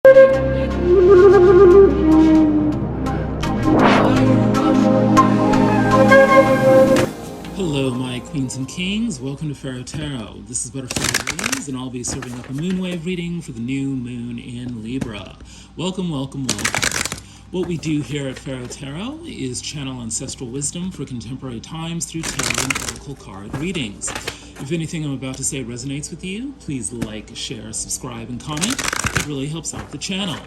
Hello, my queens and kings. Welcome to Pharaoh Tarot. This is Butterfly Wings, and I'll be serving up a moonwave reading for the new moon in Libra. Welcome, welcome, welcome. What we do here at Pharaoh Tarot is channel ancestral wisdom for contemporary times through tarot and oracle card readings. If anything I'm about to say resonates with you, please like, share, subscribe, and comment. It really helps out the channel.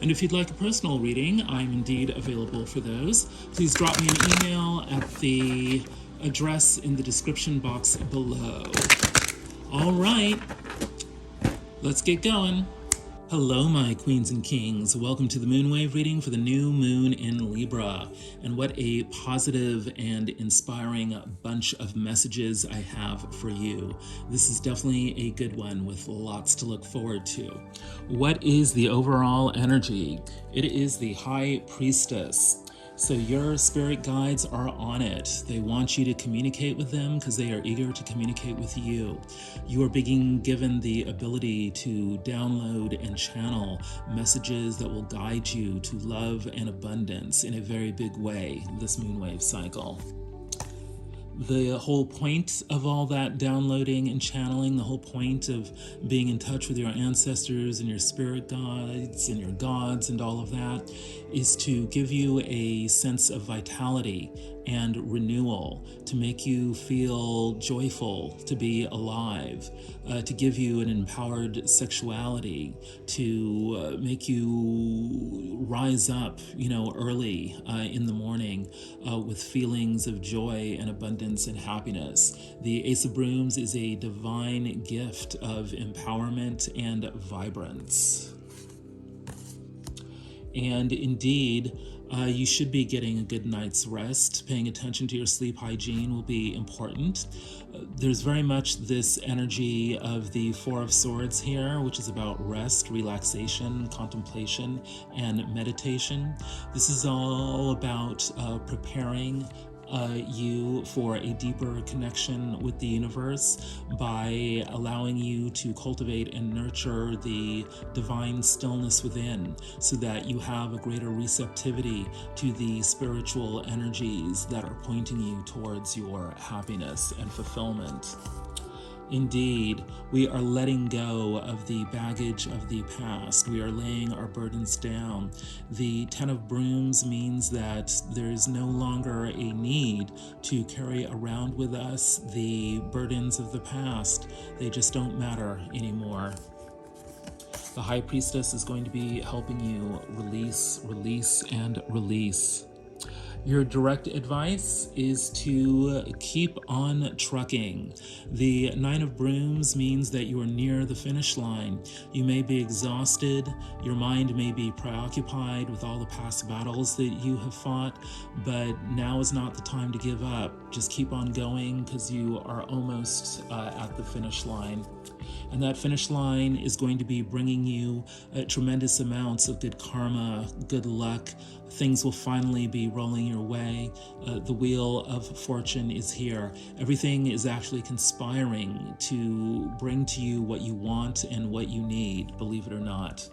And if you'd like a personal reading, I'm indeed available for those. Please drop me an email at the address in the description box below. All right, let's get going. Hello, my queens and kings. Welcome to the moonwave reading for the new moon in Libra. And what a positive and inspiring bunch of messages I have for you. This is definitely a good one with lots to look forward to. What is the overall energy? It is the High Priestess. So your spirit guides are on it. They want you to communicate with them because they are eager to communicate with you. You are being given the ability to download and channel messages that will guide you to love and abundance in a very big way this moonwave cycle. The whole point of all that downloading and channeling, the whole point of being in touch with your ancestors and your spirit guides and your gods and all of that is to give you a sense of vitality and renewal, to make you feel joyful to be alive, to give you an empowered sexuality, to make you rise up, early in the morning with feelings of joy and abundance and happiness. The Ace of Brooms is a divine gift of empowerment and vibrance. And indeed, you should be getting a good night's rest. Paying attention to your sleep hygiene will be important. There's very much this energy of the Four of Swords here, which is about rest, relaxation, contemplation, and meditation. This is all about preparing you for a deeper connection with the universe by allowing you to cultivate and nurture the divine stillness within so that you have a greater receptivity to the spiritual energies that are pointing you towards your happiness and fulfillment. Indeed, we are letting go of the baggage of the past. We are laying our burdens down. The Ten of Brooms means that there is no longer a need to carry around with us the burdens of the past. They just don't matter anymore. The High Priestess is going to be helping you release, release, and release. Your direct advice is to keep on trucking. The Nine of Brooms means that you are near the finish line. You may be exhausted, your mind may be preoccupied with all the past battles that you have fought, but now is not the time to give up. Just keep on going because you are almost at the finish line. And that finish line is going to be bringing you tremendous amounts of good karma, good luck. Things will finally be rolling your way. The wheel of fortune is here. Everything is actually conspiring to bring to you what you want and what you need, believe it or not.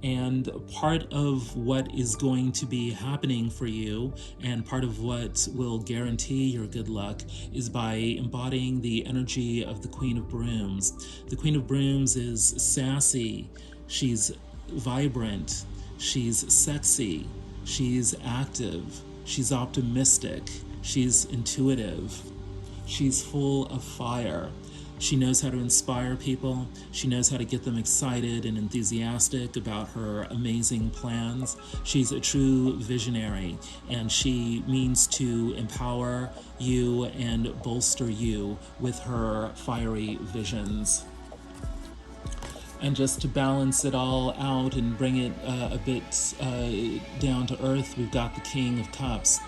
And part of what is going to be happening for you and part of what will guarantee your good luck is by embodying the energy of the Queen of Brooms. The Queen of Brooms is sassy, she's vibrant, she's sexy, she's active, she's optimistic, she's intuitive, she's full of fire. She knows how to inspire people. She knows how to get them excited and enthusiastic about her amazing plans. She's a true visionary, and she means to empower you and bolster you with her fiery visions. And just to balance it all out and bring it a bit down to earth, we've got the King of Cups.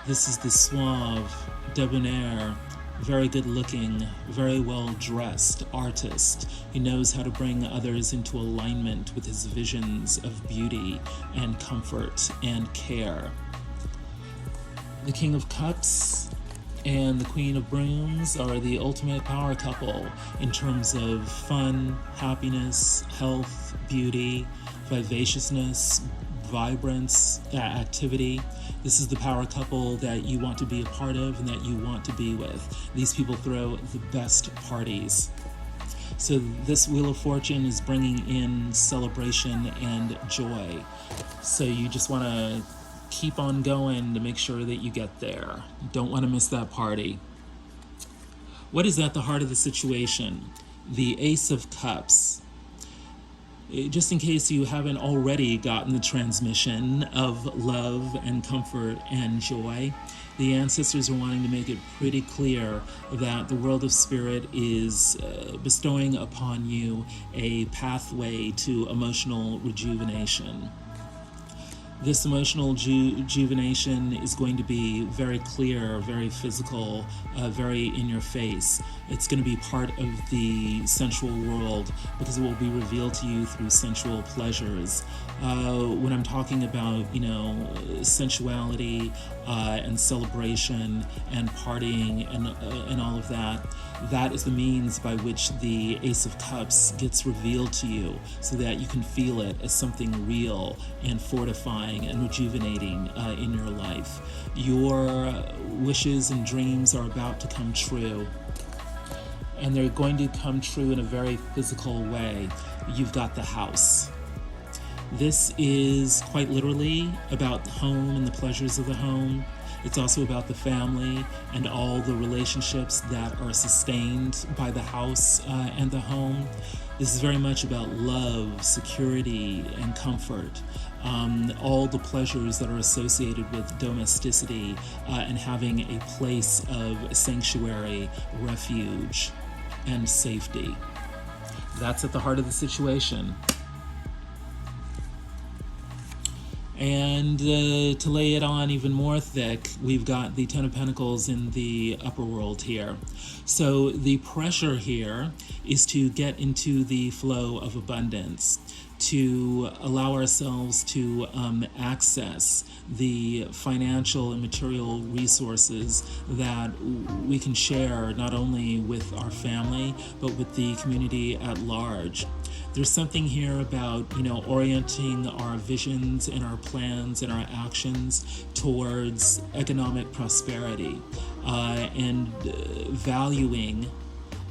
This is the suave, debonair, very good looking, very well dressed artist. He knows how to bring others into alignment with his visions of beauty and comfort and care. The King of Cups And the Queen of Brooms are the ultimate power couple in terms of fun, happiness, health, beauty, vivaciousness, vibrance, activity. This is the power couple that you want to be a part of and that you want to be with. These people throw the best parties. So this Wheel of Fortune is bringing in celebration and joy. So you just want to keep on going to make sure that you get there. Don't want to miss that party. What is at the heart of the situation? The Ace of Cups. Just in case you haven't already gotten the transmission of love and comfort and joy, the ancestors are wanting to make it pretty clear that the world of spirit is bestowing upon you a pathway to emotional rejuvenation. This emotional rejuvenation is going to be very clear, very physical, very in your face. It's going to be part of the sensual world because it will be revealed to you through sensual pleasures. When I'm talking about, sensuality and celebration and partying and all of that, that is the means by which the Ace of Cups gets revealed to you so that you can feel it as something real and fortifying and rejuvenating in your life. Your wishes and dreams are about to come true, and they're going to come true in a very physical way. You've got the house. This is quite literally about the home and the pleasures of the home. It's also about the family and all the relationships that are sustained by the house and the home. This is very much about love, security, and comfort. All the pleasures that are associated with domesticity and having a place of sanctuary, refuge, and safety. That's at the heart of the situation. And to lay it on even more thick, we've got the Ten of Pentacles in the upper world here. So the pressure here is to get into the flow of abundance, to allow ourselves to access the financial and material resources that we can share not only with our family, but with the community at large. There's something here about, orienting our visions and our plans and our actions towards economic prosperity and valuing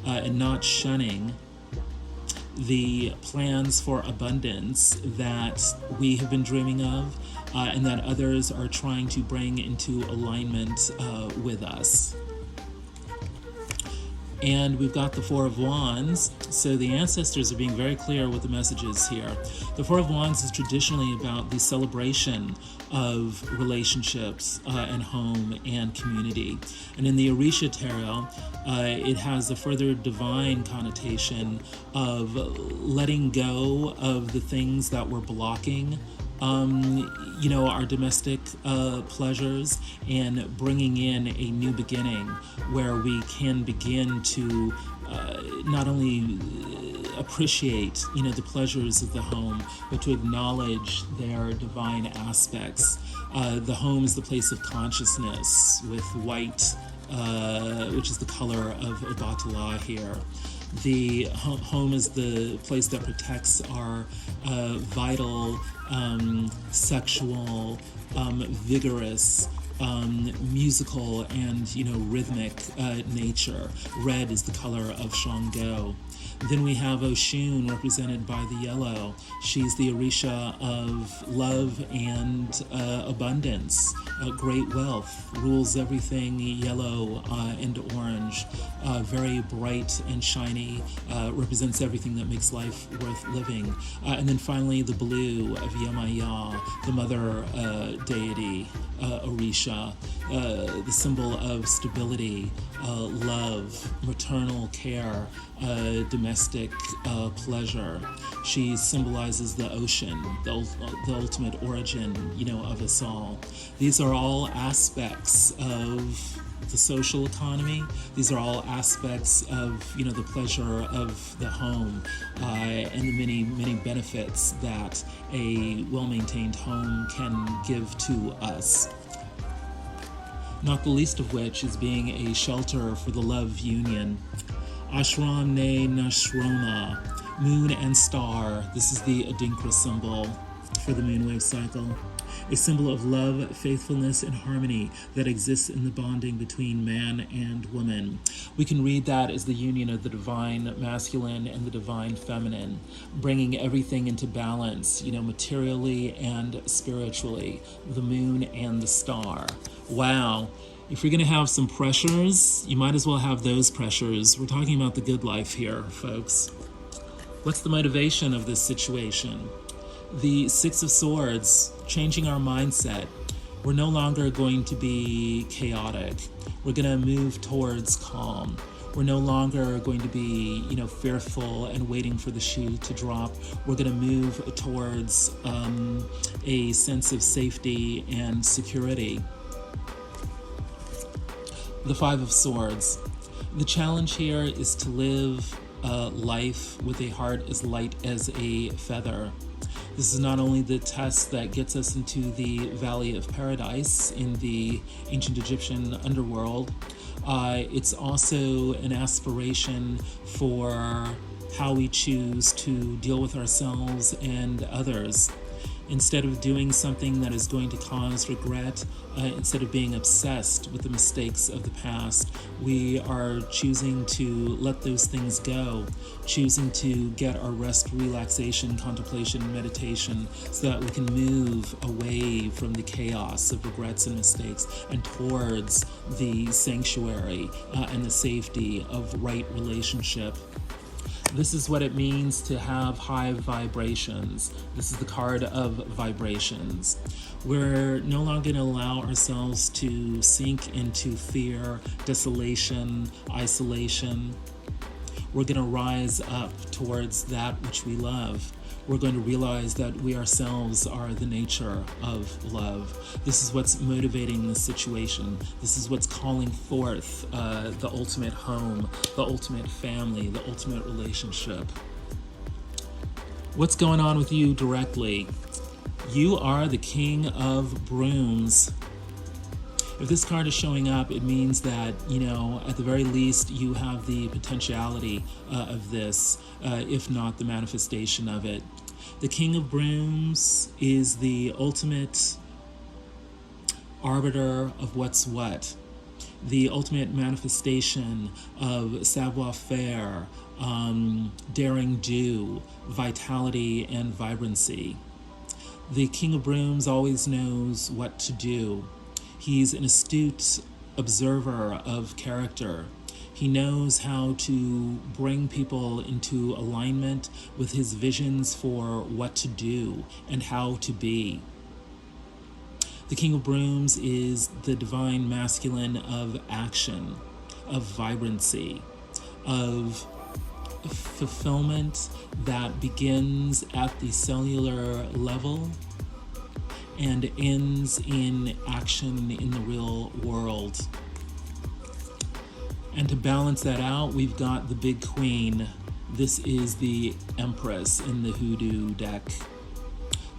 and not shunning the plans for abundance that we have been dreaming of and that others are trying to bring into alignment with us. And we've got the Four of Wands, so the ancestors are being very clear with the messages here. The Four of Wands is traditionally about the celebration of relationships and home and community. And in the Orisha Tarot, it has a further divine connotation of letting go of the things that we're blocking our domestic pleasures and bringing in a new beginning where we can begin to not only appreciate, the pleasures of the home, but to acknowledge their divine aspects. The home is the place of consciousness with white, which is the color of Obatala here. The home is the place that protects our vital, sexual, vigorous, musical, and rhythmic nature. Red is the color of Shango. Then we have Oshun, represented by the yellow. She's the Orisha of love and abundance. Great wealth, rules everything yellow and orange. Very bright and shiny, represents everything that makes life worth living. And then finally the blue of Yamaya, the mother deity, Orisha, the symbol of stability, love, maternal care, domestic pleasure. She symbolizes the ocean, the ultimate origin, of us all. These are all aspects of the social economy. These are all aspects of, the pleasure of the home and the many, many benefits that a well-maintained home can give to us. not the least of which is being a shelter for the love union. Ashram ne Nashroma, moon and star. This is the Adinkra symbol for the moonwave cycle. A symbol of love, faithfulness, and harmony that exists in the bonding between man and woman. We can read that as the union of the divine masculine and the divine feminine, bringing everything into balance, materially and spiritually, the moon and the star. Wow. If you're going to have some pressures, you might as well have those pressures. We're talking about the good life here, folks. What's the motivation of this situation? The Six of Swords, changing our mindset. We're no longer going to be chaotic. We're going to move towards calm. We're no longer going to be, fearful and waiting for the shoe to drop. We're going to move towards a sense of safety and security. The Five of Swords. The challenge here is to live life with a heart as light as a feather. This is not only the test that gets us into the Valley of Paradise in the ancient Egyptian underworld, it's also an aspiration for how we choose to deal with ourselves and others. Instead of doing something that is going to cause regret, instead of being obsessed with the mistakes of the past, we are choosing to let those things go, choosing to get our rest, relaxation, contemplation, meditation, so that we can move away from the chaos of regrets and mistakes and towards the sanctuary and the safety of right relationship. This is what it means to have high vibrations. This is the card of vibrations. We're no longer going to allow ourselves to sink into fear, desolation, isolation. We're going to rise up towards that which we love. We're going to realize that we ourselves are the nature of love. This is what's motivating this situation. This is what's calling forth the ultimate home, the ultimate family, the ultimate relationship. What's going on with you directly? You are the King of Brooms. If this card is showing up, it means that, at the very least, you have the potentiality of this, if not the manifestation of it. The King of Brooms is the ultimate arbiter of what's what, the ultimate manifestation of savoir-faire, daring do, vitality, and vibrancy. The King of Brooms always knows what to do. He's an astute observer of character. He knows how to bring people into alignment with his visions for what to do and how to be. The King of Brooms is the divine masculine of action, of vibrancy, of fulfillment that begins at the cellular level and ends in action in the real world. And to balance that out, we've got the big queen. This is the Empress in the hoodoo deck.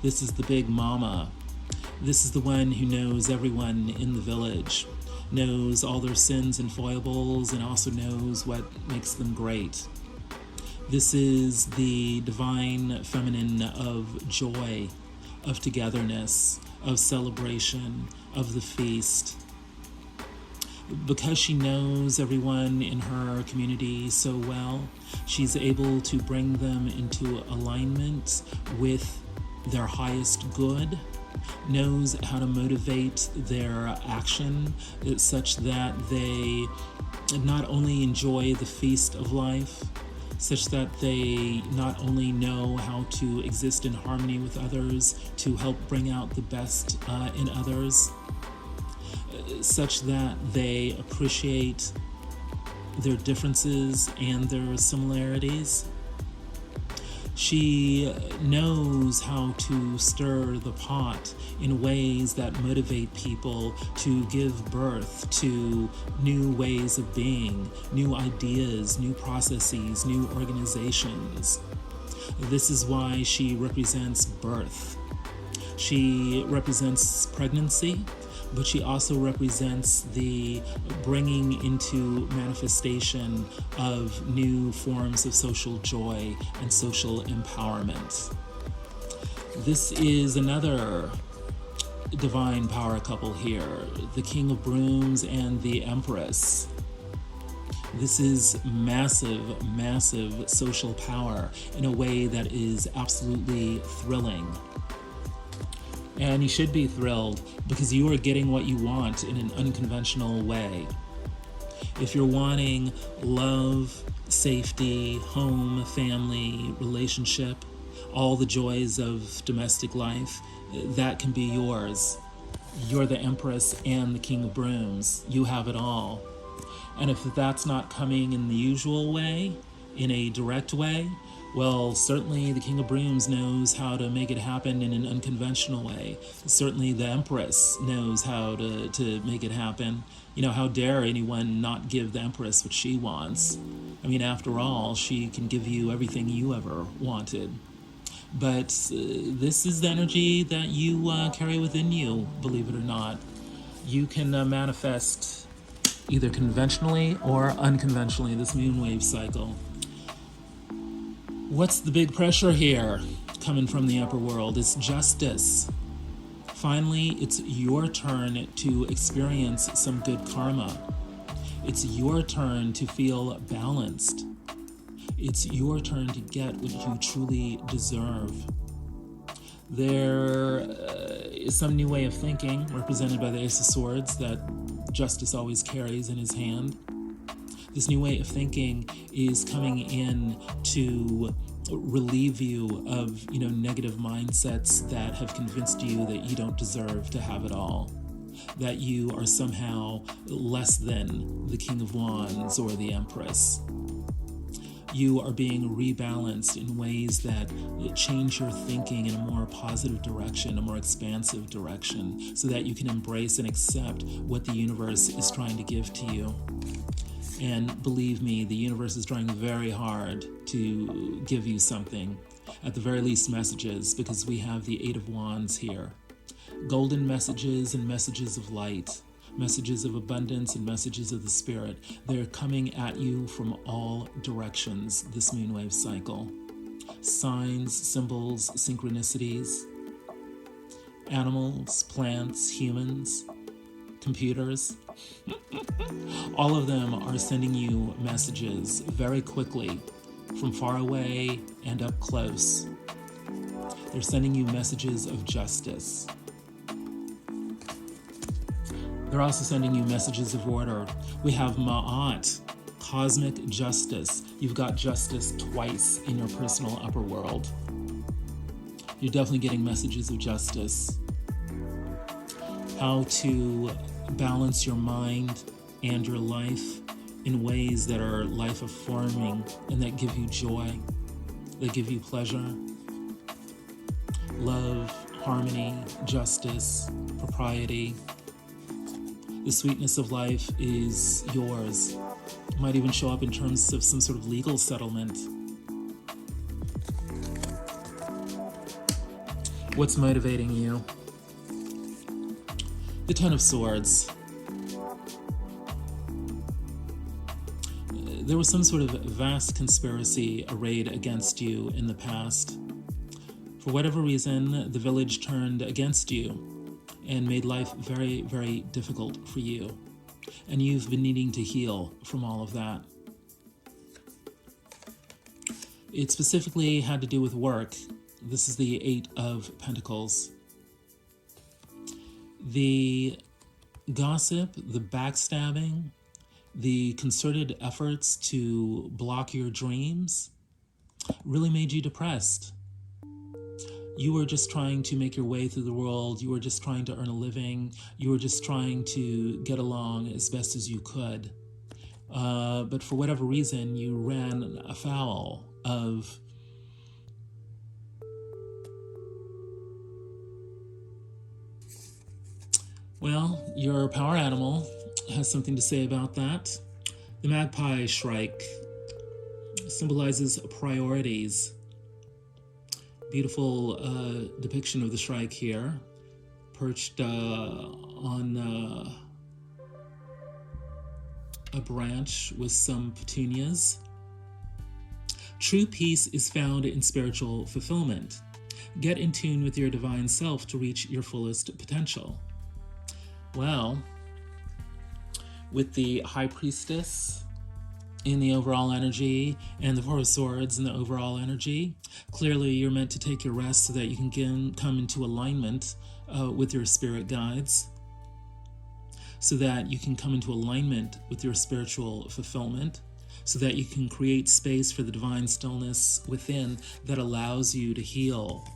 This is the big mama. This is the one who knows everyone in the village, knows all their sins and foibles, and also knows what makes them great. This is the divine feminine of joy, of togetherness, of celebration, of the feast. Because she knows everyone in her community so well, she's able to bring them into alignment with their highest good, knows how to motivate their action such that they not only enjoy the feast of life, such that they not only know how to exist in harmony with others, to help bring out the best in others, such that they appreciate their differences and their similarities. She knows how to stir the pot in ways that motivate people to give birth to new ways of being, new ideas, new processes, new organizations. This is why she represents birth. She represents pregnancy, but she also represents the bringing into manifestation of new forms of social joy and social empowerment. This is another divine power couple here, the King of Brooms and the Empress. This is massive, massive social power in a way that is absolutely thrilling. And you should be thrilled because you are getting what you want in an unconventional way. If you're wanting love, safety, home, family, relationship, all the joys of domestic life, that can be yours. You're the Empress and the King of Brooms. You have it all. And if that's not coming in the usual way, in a direct way, well, certainly the King of Brooms knows how to make it happen in an unconventional way. Certainly the Empress knows how to make it happen. You know, how dare anyone not give the Empress what she wants? I mean, after all, she can give you everything you ever wanted. But this is the energy that you carry within you, believe it or not. You can manifest either conventionally or unconventionally this moon wave cycle. What's the big pressure here coming from the upper world? It's justice. Finally, it's your turn to experience some good karma. It's your turn to feel balanced. It's your turn to get what you truly deserve. There is some new way of thinking represented by the Ace of Swords that Justice always carries in his hand. This new way of thinking is coming in to relieve you of, negative mindsets that have convinced you that you don't deserve to have it all, that you are somehow less than the King of Wands or the Empress. You are being rebalanced in ways that change your thinking in a more positive direction, a more expansive direction, so that you can embrace and accept what the universe is trying to give to you. And believe me, the universe is trying very hard to give you something, at the very least messages, because we have the Eight of Wands here. Golden messages and messages of light, messages of abundance and messages of the spirit. They're coming at you from all directions this moonwave cycle. Signs, symbols, synchronicities, animals, plants, humans, computers. All of them are sending you messages very quickly from far away and up close. They're sending you messages of justice. They're also sending you messages of order. We have Ma'at, cosmic justice. You've got justice twice in your personal upper world. You're definitely getting messages of justice. How to balance your mind and your life in ways that are life-affirming and that give you joy, that give you pleasure, love, harmony, justice, propriety. The sweetness of life is yours. It might even show up in terms of some sort of legal settlement. What's motivating you? The Ten of Swords. There was some sort of vast conspiracy arrayed against you in the past. For whatever reason, the village turned against you and made life very, very difficult for you. And you've been needing to heal from all of that. It specifically had to do with work. This is the Eight of Pentacles. The gossip, the backstabbing, the concerted efforts to block your dreams really made you depressed. You were just trying to make your way through the world. You were just trying to earn a living. You were just trying to get along as best as you could. But for whatever reason, you ran afoul of well, your power animal has something to say about that. The magpie shrike symbolizes priorities. Beautiful depiction of the shrike here. perched on a branch with some petunias. True peace is found in spiritual fulfillment. Get in tune with your divine self to reach your fullest potential. Well, with the High Priestess in the overall energy and the Four of Swords in the overall energy, clearly you're meant to take your rest so that you can come into alignment with your spirit guides, so that you can come into alignment with your spiritual fulfillment, so that you can create space for the divine stillness within that allows you to heal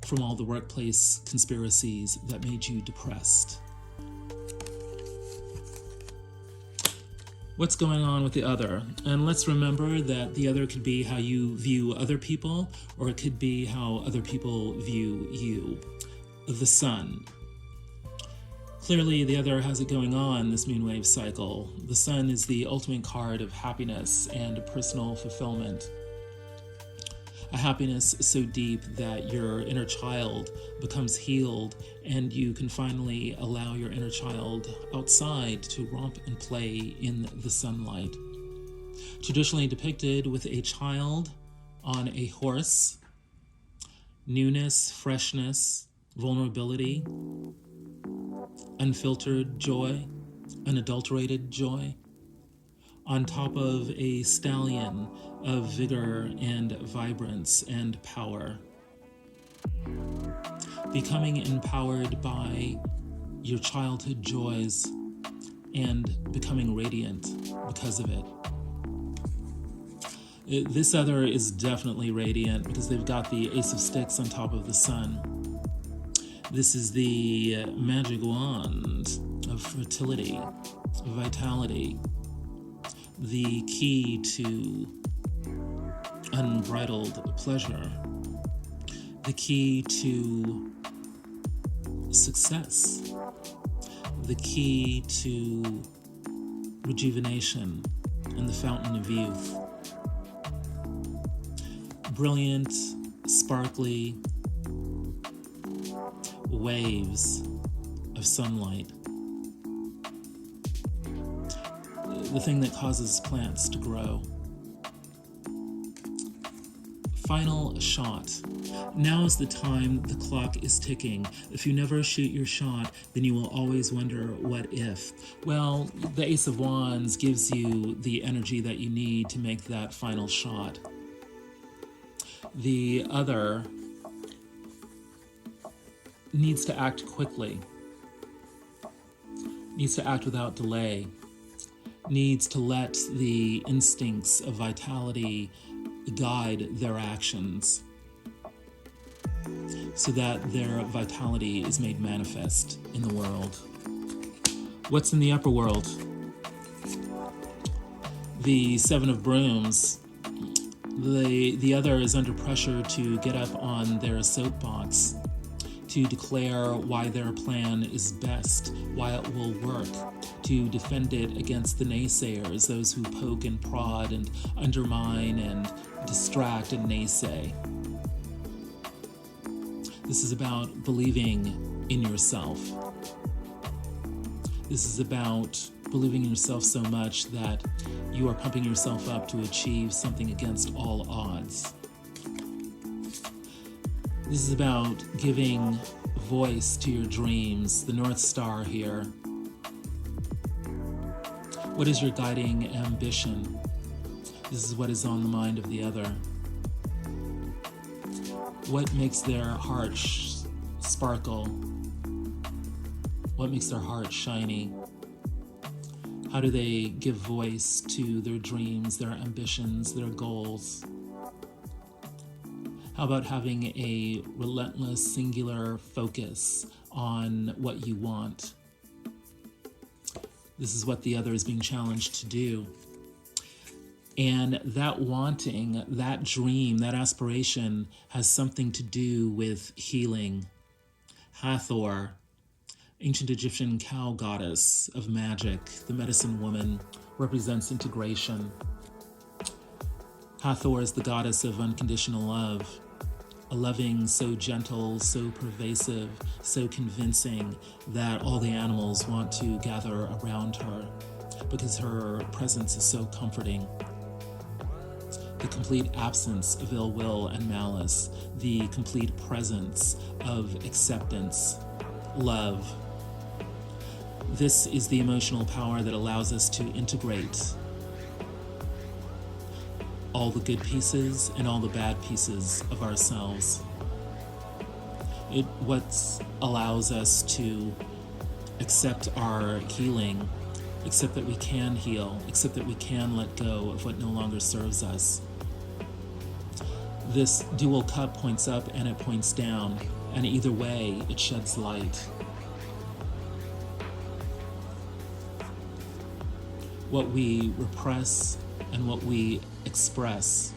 from all the workplace conspiracies that made you depressed. What's going on with the other? And let's remember that the other could be how you view other people, or it could be how other people view you. The Sun. Clearly, the other has it going on this moonwave cycle. The Sun is the ultimate card of happiness and personal fulfillment. A happiness so deep that your inner child becomes healed and you can finally allow your inner child outside to romp and play in the sunlight. Traditionally depicted with a child on a horse, newness, freshness, vulnerability, unfiltered joy, unadulterated joy, on top of a stallion of vigor and vibrance and power. Becoming empowered by your childhood joys and becoming radiant because of it. This other is definitely radiant because they've got the Ace of Sticks on top of the Sun. This is the magic wand of fertility, of vitality, the key to unbridled pleasure, the key to success, the key to rejuvenation and the fountain of youth. Brilliant, sparkly waves of sunlight. The thing that causes plants to grow. Final shot. Now is the time the clock is ticking. If you never shoot your shot, then you will always wonder, what if? Well, the Ace of Wands gives you the energy that you need to make that final shot. The other needs to act quickly, needs to act without delay, needs to let the instincts of vitality guide their actions so that their vitality is made manifest in the world. What's in the upper world? The Seven of Brooms. The other is under pressure to get up on their soapbox, to declare why their plan is best, why it will work, to defend it against the naysayers, those who poke and prod and undermine and distract and naysay. This is about believing in yourself. This is about believing in yourself so much that you are pumping yourself up to achieve something against all odds. This is about giving voice to your dreams, the North Star here. What is your guiding ambition? This is what is on the mind of the other. What makes their heart sparkle? What makes their heart shiny? How do they give voice to their dreams, their ambitions, their goals? How about having a relentless, singular focus on what you want? This is what the other is being challenged to do. And that wanting, that dream, that aspiration has something to do with healing. Hathor, ancient Egyptian cow goddess of magic, the medicine woman, represents integration. Hathor is the goddess of unconditional love. a loving, so gentle, so pervasive, so convincing that all the animals want to gather around her because her presence is so comforting. The complete absence of ill will and malice, the complete presence of acceptance, love. This is the emotional power that allows us to integrate all the good pieces and all the bad pieces of ourselves. It what allows us to accept our healing, accept that we can heal, accept that we can let go of what no longer serves us. This dual cup points up and it points down, and either way it sheds light. What we repress and what we express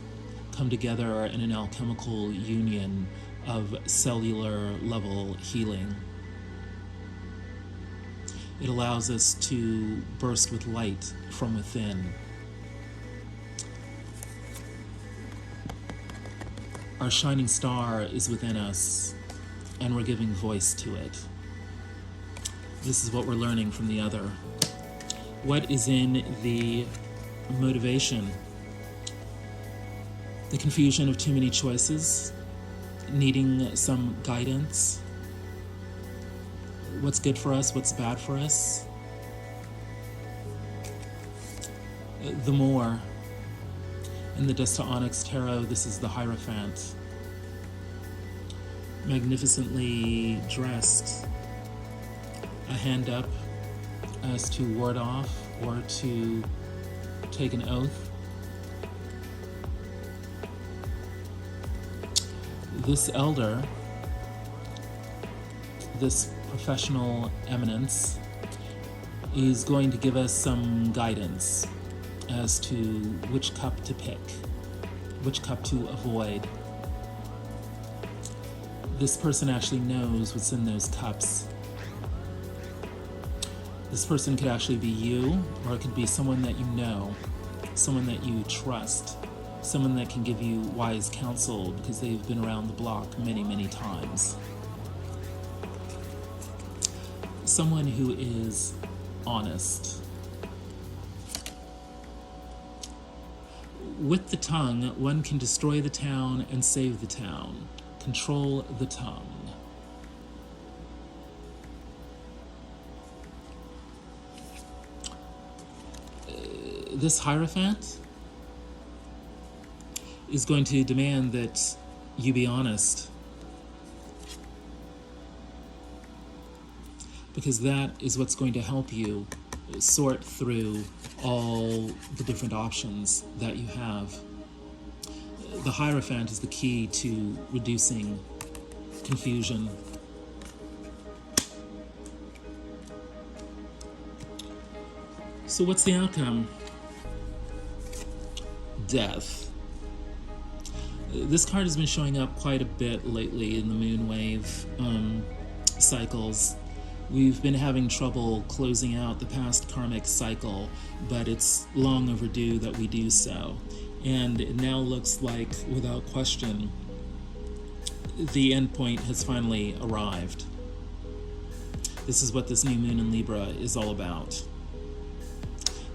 come together in an alchemical union of cellular level healing. It allows us to burst with light from within. Our shining star is within us, and we're giving voice to it. This is what we're learning from the other. What is in the motivation? The confusion of too many choices, needing some guidance. What's good for us, what's bad for us. The more. In the Dust to Onyx Tarot, this is the Hierophant. Magnificently dressed. A hand up as to ward off or to take an oath. This elder, this professional eminence, is going to give us some guidance as to which cup to pick, which cup to avoid. This person actually knows what's in those cups. This person could actually be you, or it could be someone that you know, someone that you trust, someone that can give you wise counsel because they've been around the block many, many times. Someone who is honest. With the tongue, one can destroy the town and save the town. Control the tongue. This Hierophant is going to demand that you be honest, because that is what's going to help you sort through all the different options that you have. The Hierophant is the key to reducing confusion. So what's the outcome? Death. This card has been showing up quite a bit lately in the moon wave cycles. We've been having trouble closing out the past karmic cycle, but it's long overdue that we do so. And it now looks like, without question, the end point has finally arrived. This is what this new moon in Libra is all about.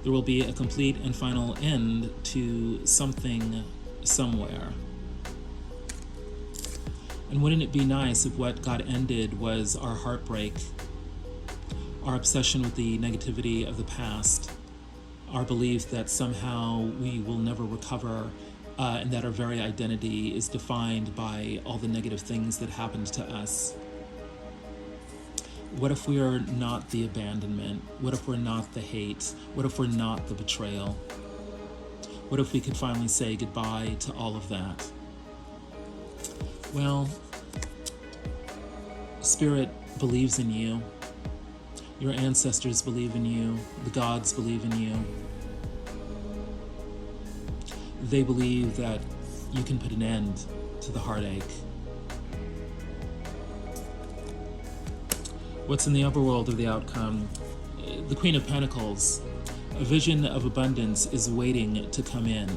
There will be a complete and final end to something somewhere. And wouldn't it be nice if what got ended was our heartbreak, our obsession with the negativity of the past, our belief that somehow we will never recover, and that our very identity is defined by all the negative things that happened to us. What if we are not the abandonment? What if we're not the hate? What if we're not the betrayal? What if we could finally say goodbye to all of that? Well, Spirit believes in you. Your ancestors believe in you. The gods believe in you. They believe that you can put an end to the heartache. What's in the upper world of the outcome? The Queen of Pentacles. A vision of abundance is waiting to come in.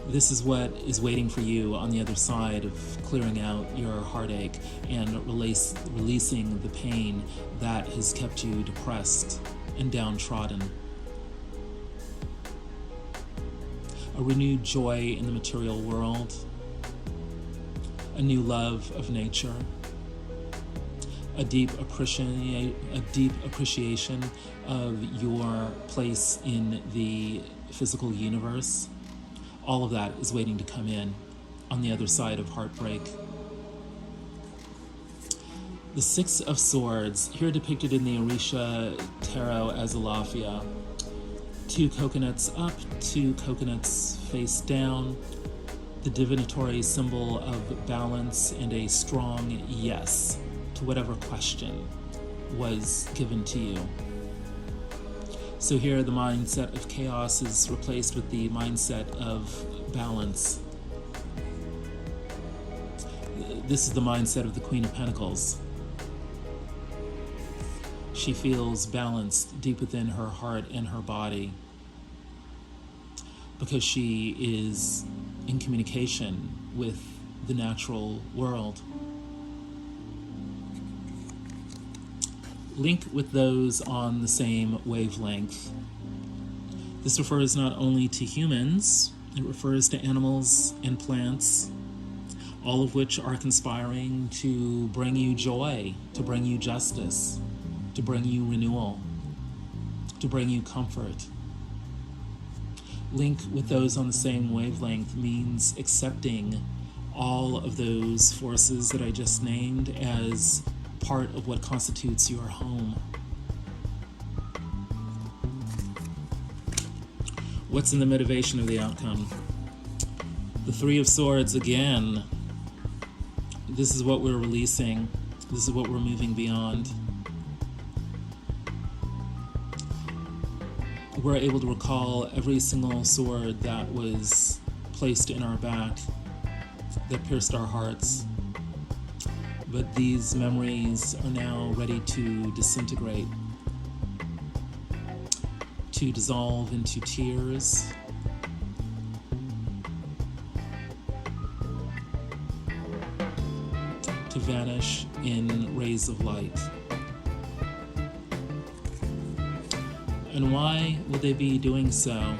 This is what is waiting for you on the other side of clearing out your heartache and releasing the pain that has kept you depressed and downtrodden. A renewed joy in the material world, a new love of nature, a deep appreciation of your place in the physical universe. All of that is waiting to come in on the other side of heartbreak. The Six of Swords, here depicted in the Orisha Tarot as Alafia. 2 coconuts up, 2 coconuts face down, the divinatory symbol of balance and a strong yes to whatever question was given to you. So here the mindset of chaos is replaced with the mindset of balance. This is the mindset of the Queen of Pentacles. She feels balanced deep within her heart and her body because she is in communication with the natural world. Link with those on the same wavelength. This refers not only to humans, it refers to animals and plants, all of which are conspiring to bring you joy, to bring you justice, to bring you renewal, to bring you comfort. Link with those on the same wavelength means accepting all of those forces that I just named as part of what constitutes your home. What's in the motivation of the outcome? The Three of Swords again. This is what we're releasing. This is what we're moving beyond. We're able to recall every single sword that was placed in our back, that pierced our hearts. But these memories are now ready to disintegrate, to dissolve into tears, to vanish in rays of light. And why would they be doing so?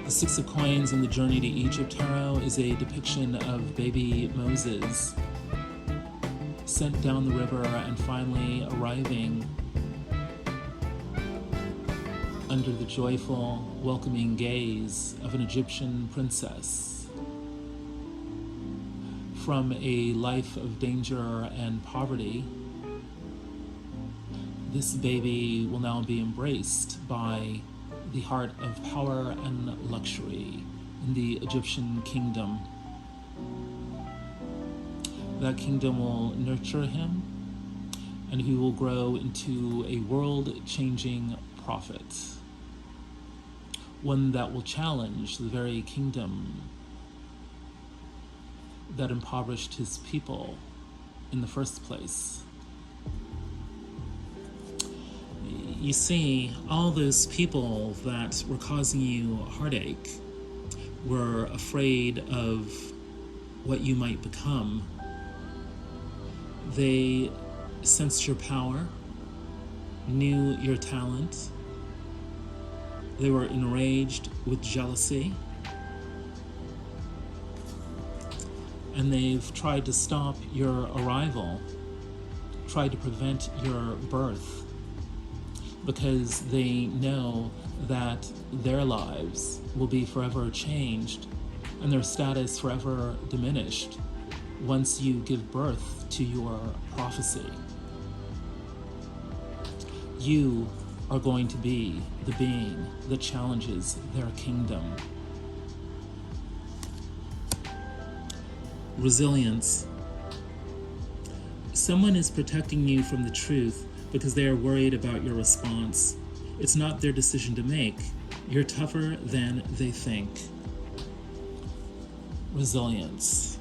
The Six of Coins in the Journey to Egypt Tarot is a depiction of baby Moses sent down the river and finally arriving under the joyful, welcoming gaze of an Egyptian princess. From a life of danger and poverty, this baby will now be embraced by the heart of power and luxury in the Egyptian kingdom. That kingdom will nurture him, and he will grow into a world-changing prophet, one that will challenge the very kingdom that impoverished his people in the first place. You see, all those people that were causing you heartache were afraid of what you might become. They sensed your power, knew your talent. They were enraged with jealousy. And they've tried to stop your arrival, tried to prevent your birth, because they know that their lives will be forever changed and their status forever diminished once you give birth to your prophecy. You are going to be the being that challenges their kingdom. Resilience. Someone is protecting you from the truth because they are worried about your response. It's not their decision to make. You're tougher than they think. Resilience.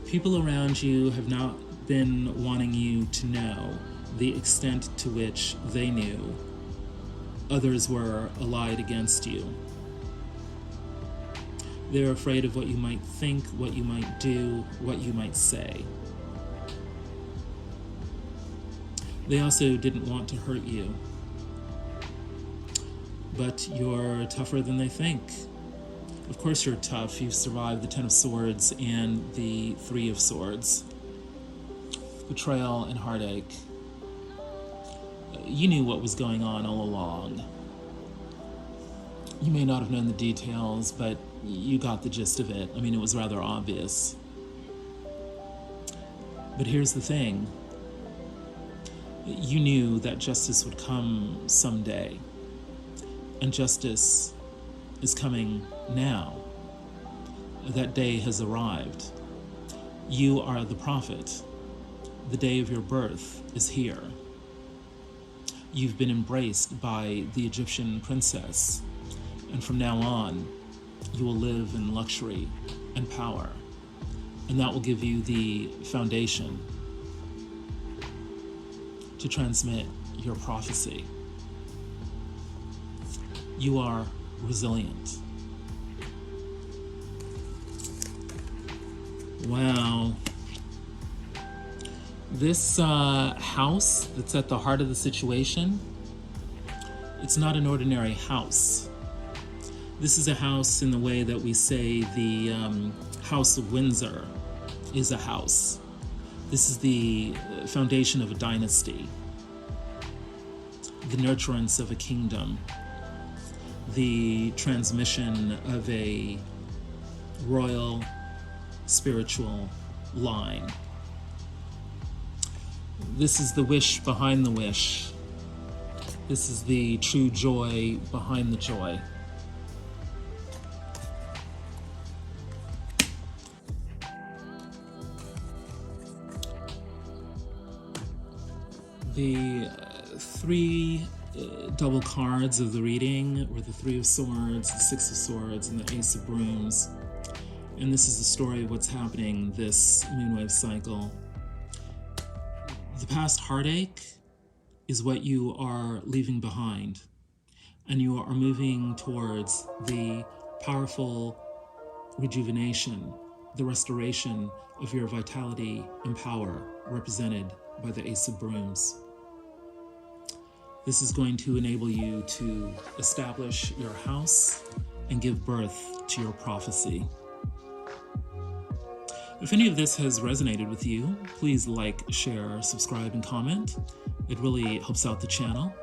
People around you have not been wanting you to know the extent to which they knew others were allied against you. They're afraid of what you might think, what you might do, what you might say. They also didn't want to hurt you. But you're tougher than they think. Of course you're tough. You've survived the Ten of Swords and the Three of Swords. Betrayal and heartache. You knew what was going on all along. You may not have known the details, but you got the gist of it. I mean, it was rather obvious. But here's the thing. You knew that justice would come someday. And justice is coming now. That day has arrived. You are the prophet. The day of your birth is here. You've been embraced by the Egyptian princess, and from now on, you will live in luxury and power, and that will give you the foundation to transmit your prophecy. You are resilient. Wow. This house that's at the heart of the situation, it's not an ordinary house. This is a house in the way that we say the House of Windsor is a house. This is the foundation of a dynasty, the nurturance of a kingdom, the transmission of a royal spiritual line. This is the wish behind the wish. This is the true joy behind the joy. The three double cards of the reading were the Three of Swords, the Six of Swords, and the Ace of Brooms. And this is the story of what's happening this moonwave cycle. The past heartache is what you are leaving behind, and you are moving towards the powerful rejuvenation, the restoration of your vitality and power, represented by the Ace of Brooms. This is going to enable you to establish your house and give birth to your prophecy. If any of this has resonated with you, please like, share, subscribe, and comment. It really helps out the channel.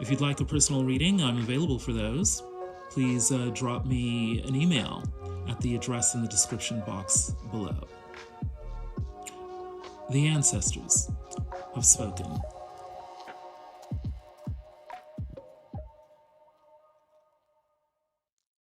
If you'd like a personal reading, I'm available for those. Please drop me an email at the address in the description box below. The ancestors have spoken.